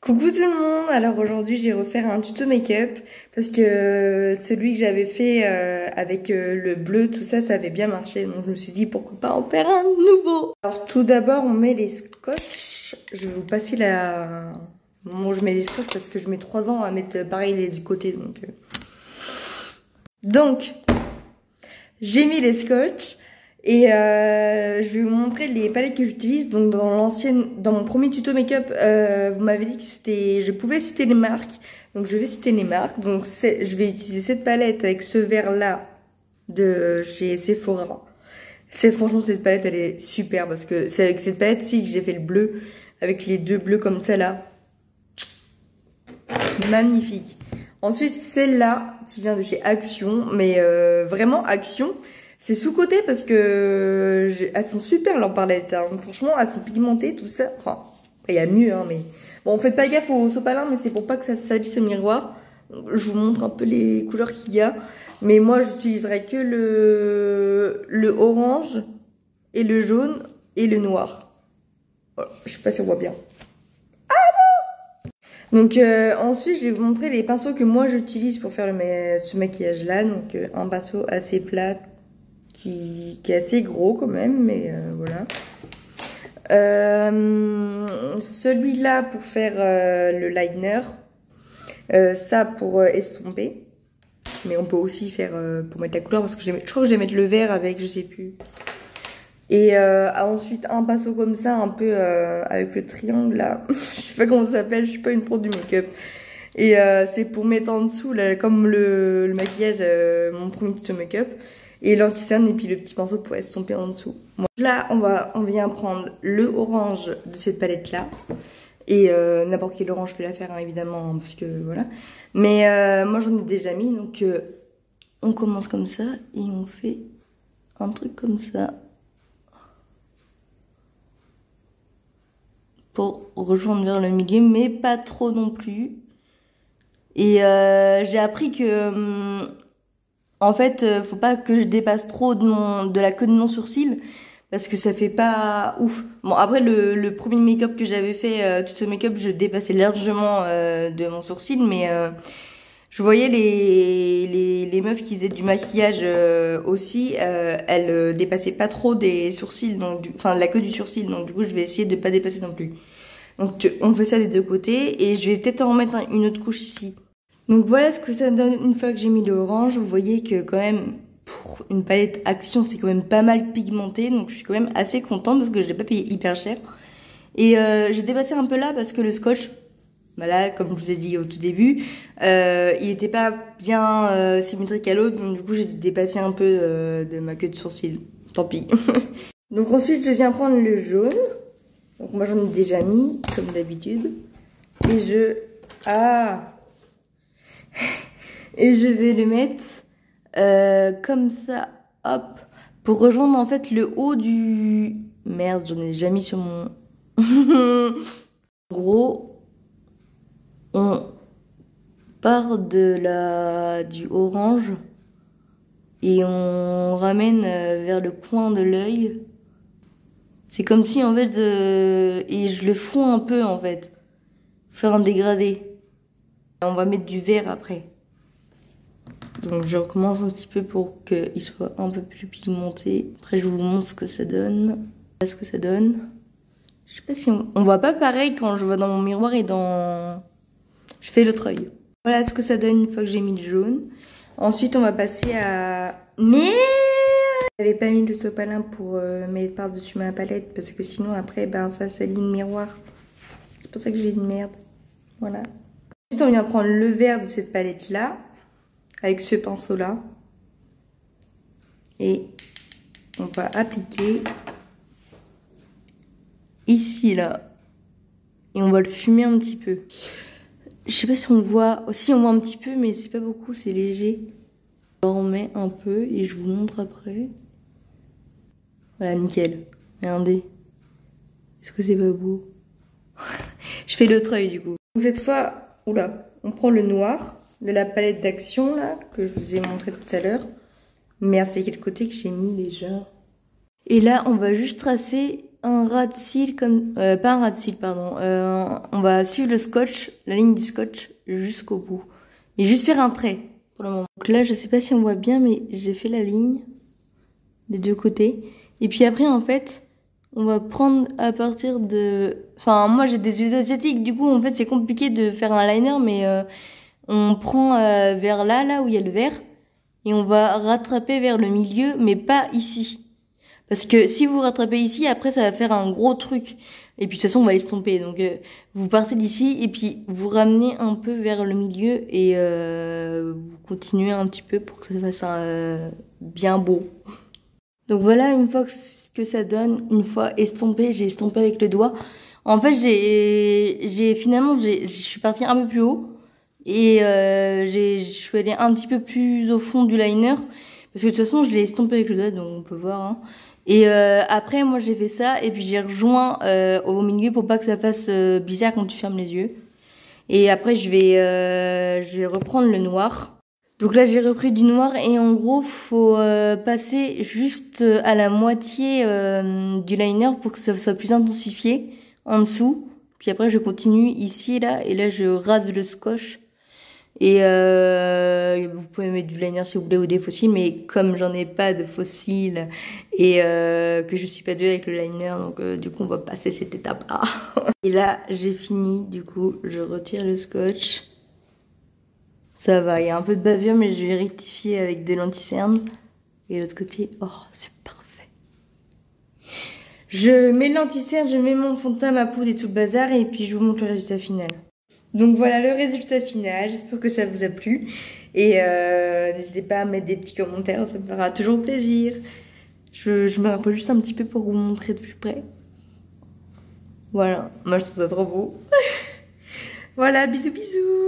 Coucou tout le monde, alors aujourd'hui je vais refaire un tuto make-up parce que celui que j'avais fait avec le bleu, tout ça, ça avait bien marché, donc je me suis dit pourquoi pas en faire un nouveau. Alors tout d'abord on met les scotch, je vais vous passer la... Bon, je mets les scotch parce que je mets 3 ans à mettre pareil les du côté, donc j'ai mis les scotch. Et je vais vous montrer les palettes que j'utilise. Donc dans mon premier tuto make-up, vous m'avez dit que je pouvais citer les marques. Donc je vais citer les marques. Donc je vais utiliser cette palette avec ce vert là de chez Sephora. Franchement cette palette elle est super parce que c'est avec cette palette aussi que j'ai fait le bleu avec les deux bleus comme ça là. Magnifique. Ensuite celle-là qui vient de chez Action, mais vraiment Action. C'est sous-côté parce que elles sont super leurs palettes, hein. Franchement elles sont pigmentées tout ça, enfin il y a mieux hein, mais bon faites pas gaffe au sopalin, mais c'est pour pas que ça salisse au miroir. Je vous montre un peu les couleurs qu'il y a, mais moi j'utiliserai que le orange et le jaune et le noir. Voilà, je sais pas si on voit bien. Donc ensuite je vais vous montrer les pinceaux que moi j'utilise pour faire ce maquillage là. Donc un pinceau assez plat qui est assez gros quand même, mais voilà. Celui-là pour faire le liner, ça pour estomper, mais on peut aussi faire pour mettre la couleur parce que je crois que je vais mettre le vert avec, je sais plus. Et ensuite un pinceau comme ça un peu avec le triangle là, je sais pas comment ça s'appelle, je suis pas une pro du make-up. Et c'est pour mettre en dessous là, comme le maquillage, mon premier tuto make-up. Et l'anti-cerne et puis le petit pinceau pour estomper en dessous. Bon, là, on vient prendre le orange de cette palette là. Et n'importe quel orange je peux la faire hein, évidemment hein, parce que voilà. Mais moi j'en ai déjà mis, donc on commence comme ça et on fait un truc comme ça. Pour rejoindre vers le milieu, mais pas trop non plus. Et j'ai appris que... en fait, faut pas que je dépasse trop de la queue de mon sourcil parce que ça fait pas ouf. Bon, après le premier make-up que j'avais fait, tuto make-up, je dépassais largement de mon sourcil, mais je voyais les meufs qui faisaient du maquillage aussi, elles dépassaient pas trop des sourcils, donc enfin la queue du sourcil, donc du coup je vais essayer de pas dépasser non plus. Donc on fait ça des deux côtés et je vais peut-être en remettre une autre couche ici. Donc voilà ce que ça donne une fois que j'ai mis le orange. Vous voyez que quand même pour une palette Action c'est quand même pas mal pigmenté. Donc je suis quand même assez contente parce que je l'ai pas payé hyper cher. Et j'ai dépassé un peu là parce que le scotch, voilà comme je vous ai dit au tout début, il était pas bien symétrique à l'autre. Donc du coup j'ai dépassé un peu de ma queue de sourcil. Tant pis. Donc ensuite je viens prendre le jaune. Donc moi j'en ai déjà mis comme d'habitude. Et et je vais le mettre comme ça, hop, pour rejoindre en fait le haut du... Merde, j'en ai déjà mis sur mon... En gros, on part du orange et on ramène vers le coin de l'œil. C'est comme si en fait... et je le fonds un peu en fait. Faire un dégradé. On va mettre du vert après. Donc je recommence un petit peu pour qu'il soit un peu plus pigmenté. Après je vous montre ce que ça donne. Voilà ce que ça donne. Je sais pas si on voit pas pareil quand je vois dans mon miroir et dans... Je fais l'autre œil. Voilà ce que ça donne une fois que j'ai mis le jaune. Ensuite on va passer à... Mais j'avais pas mis le sopalin pour mettre par-dessus ma palette parce que sinon après ben ça salit le miroir. C'est pour ça que j'ai une merde. Voilà. Ensuite, on vient prendre le vert de cette palette là, avec ce pinceau là, et on va appliquer ici là, et on va le fumer un petit peu. Je sais pas si on voit, si on voit un petit peu, mais c'est pas beaucoup, c'est léger. On met un peu et je vous montre après. Voilà, nickel. Regardez. Est-ce que c'est pas beau? Je fais l'autre œil du coup. Cette fois, oula, on prend le noir de la palette d'Action là, que je vous ai montré tout à l'heure. Merde, c'est quel côté que j'ai mis déjà. Et là, on va juste tracer un ras de cils comme... pas un ras de cils, pardon. On va suivre le scotch, la ligne du scotch jusqu'au bout. Et juste faire un trait pour le moment. Donc là, je sais pas si on voit bien, mais j'ai fait la ligne des deux côtés. Et puis après, en fait, on va prendre à partir de... Enfin, moi, j'ai des yeux asiatiques. Du coup, en fait, c'est compliqué de faire un liner, mais on prend vers là où il y a le vert. Et on va rattraper vers le milieu, mais pas ici. Parce que si vous rattrapez ici, après ça va faire un gros truc. Et puis de toute façon on va l'estomper. Donc vous partez d'ici et puis vous ramenez un peu vers le milieu et vous continuez un petit peu pour que ça fasse bien beau. Donc voilà, une fois que ça donne, une fois estompé, j'ai estompé avec le doigt. En fait finalement je suis partie un peu plus haut et je suis allée un petit peu plus au fond du liner parce que de toute façon je l'ai estompé avec le doigt, donc on peut voir. Hein. Et après, moi, j'ai fait ça et puis j'ai rejoint au milieu pour pas que ça fasse bizarre quand tu fermes les yeux. Et après, je vais reprendre le noir. Donc là, j'ai repris du noir et en gros, faut passer juste à la moitié du liner pour que ça soit plus intensifié en dessous. Puis après, je continue ici et là, je rase le scotch. Et vous pouvez mettre du liner si vous voulez ou des fossiles, mais comme j'en ai pas de fossiles et que je suis pas douée avec le liner, donc du coup on va passer cette étape-là. Et là j'ai fini, du coup je retire le scotch. Ça va, il y a un peu de bavure mais je vais rectifier avec de l'anti-cerne. Et l'autre côté, oh c'est parfait. Je mets l'anti-cerne, je mets mon fond de teint, ma poudre et tout le bazar et puis je vous montre le résultat final. Donc voilà le résultat final, j'espère que ça vous a plu. Et n'hésitez pas à mettre des petits commentaires, ça me fera toujours plaisir. Je me rapproche juste un petit peu pour vous montrer de plus près. Voilà, moi je trouve ça trop beau. Voilà, bisous bisous.